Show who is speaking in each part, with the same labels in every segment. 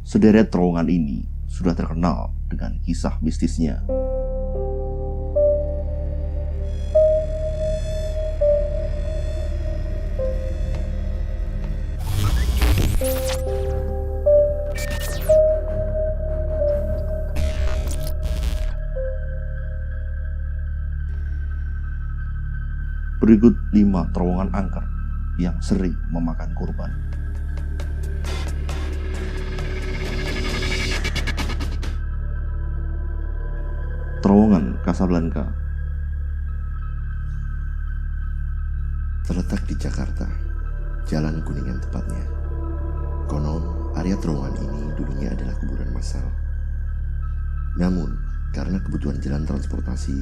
Speaker 1: Sederet terowongan ini sudah terkenal dengan kisah mistisnya. Berikut 5 terowongan angker yang sering memakan korban. Terowongan Casablanca.
Speaker 2: Terletak di Jakarta, Jalan Kuningan tepatnya. Konon, area terowongan ini dulunya adalah kuburan massal. Namun, karena kebutuhan jalan transportasi,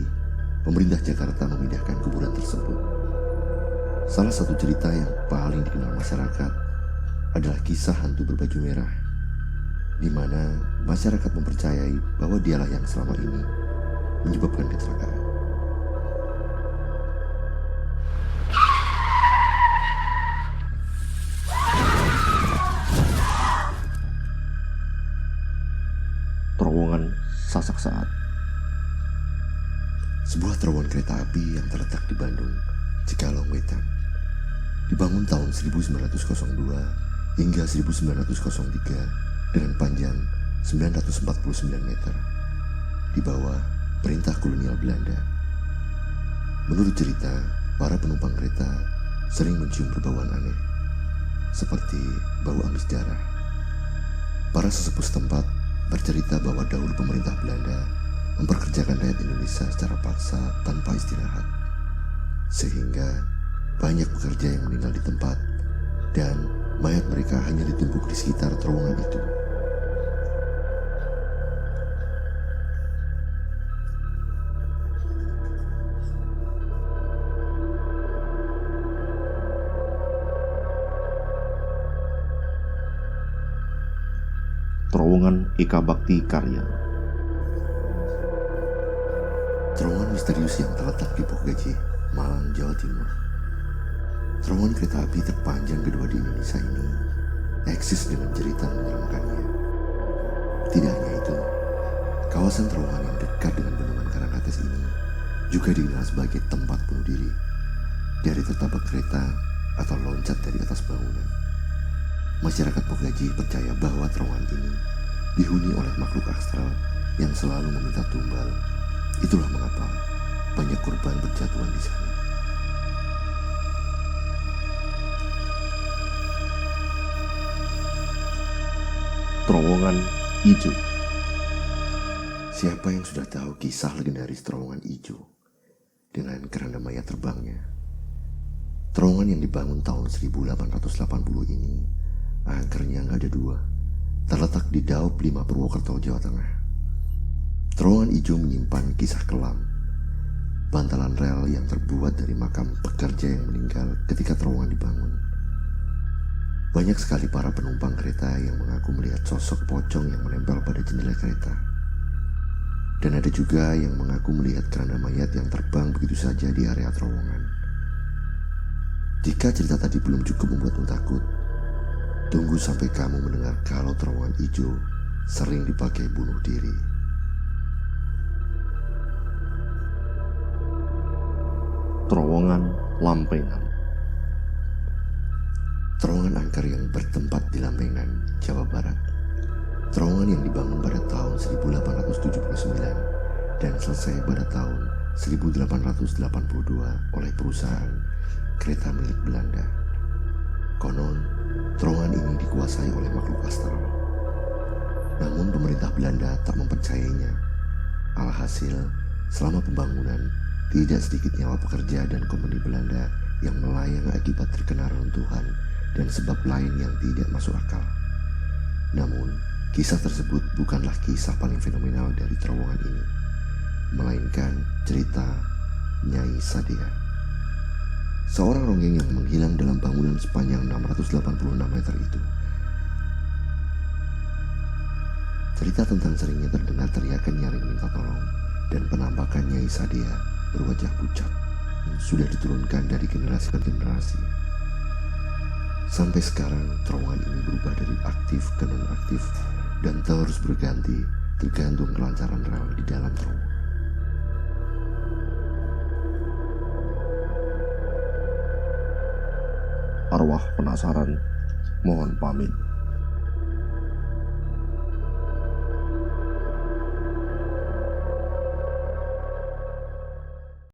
Speaker 2: pemerintah Jakarta memindahkan kuburan tersebut. Salah satu cerita yang paling dikenal masyarakat adalah kisah hantu berbaju merah, di mana masyarakat mempercayai bahwa dialah yang selama ini menyebabkan kecelakaan.
Speaker 1: Terowongan Sasak Saat.
Speaker 2: Sebuah terowongan kereta api yang terletak di Bandung, Cikalong, Wetan. Dibangun tahun 1902 hingga 1903 dengan panjang 949 meter. Di bawah perintah kolonial Belanda. Menurut cerita, para penumpang kereta sering mencium berbauan aneh, seperti bau amis darah. Para sesepuh setempat bercerita bahwa dahulu pemerintah Belanda memperkerjakan rakyat Indonesia secara paksa tanpa istirahat, sehingga banyak pekerja yang meninggal di tempat dan mayat mereka hanya ditumpuk di sekitar terowongan itu.
Speaker 1: Terowongan Eka Bakti Karya.
Speaker 2: Terowongan misterius yang terletak di Pokgajih, Malang, Jawa Timur. Terowongan kereta api terpanjang kedua di Indonesia ini eksis dengan cerita menyeramkannya. Tidak hanya itu, kawasan terowongan yang dekat dengan bendungan Karangates ini juga dikenal sebagai tempat bunuh diri dari tertabrak kereta atau loncat dari atas bangunan. Masyarakat Pokgajih percaya bahwa terowongan ini dihuni oleh makhluk astral yang selalu meminta tumbal. Itulah mengapa banyak korban berjatuhan di sana.
Speaker 1: Terowongan Ijo.
Speaker 2: Siapa yang sudah tahu kisah legendaris terowongan Ijo dengan keranda mayat terbangnya? Terowongan yang dibangun tahun 1880 ini angkernya nggak ada dua, terletak di Daup 5 Purwokerto, Jawa Tengah. Terowongan Ijo menyimpan kisah kelam, bantalan rel yang terbuat dari makam pekerja yang meninggal ketika terowongan dibangun. Banyak sekali para penumpang kereta yang mengaku melihat sosok pocong yang menempel pada jendela kereta. Dan ada juga yang mengaku melihat keranda mayat yang terbang begitu saja di area terowongan. Jika cerita tadi belum cukup membuatmu takut, tunggu sampai kamu mendengar kalau terowongan Ijo sering dipakai bunuh diri.
Speaker 1: Terowongan Lampengan.
Speaker 2: Terowongan angker yang bertempat di Lampengan, Jawa Barat. Terowongan yang dibangun pada tahun 1879 dan selesai pada tahun 1882 oleh perusahaan kereta milik Belanda. Konon, terowongan ini dikuasai oleh makhluk astral. Namun pemerintah Belanda tak mempercayainya. Alhasil, selama pembangunan, tidak sedikit nyawa pekerja dan kompeni Belanda yang melayang akibat terkena reruntuhan dan sebab lain yang tidak masuk akal. Namun, kisah tersebut bukanlah kisah paling fenomenal dari terowongan ini, melainkan cerita Nyai Sadia. Seorang ronggeng yang menghilang dalam bangunan sepanjang 686 meter itu. Cerita tentang seringnya terdengar teriakan nyaring minta tolong dan penampakan Nyai Sadia berwajah pucat sudah diturunkan dari generasi ke generasi. Sampai sekarang terowongan ini berubah dari aktif ke non-aktif dan terus berganti tergantung kelancaran rel di dalam terowongan.
Speaker 1: Arwah penasaran mohon pamit.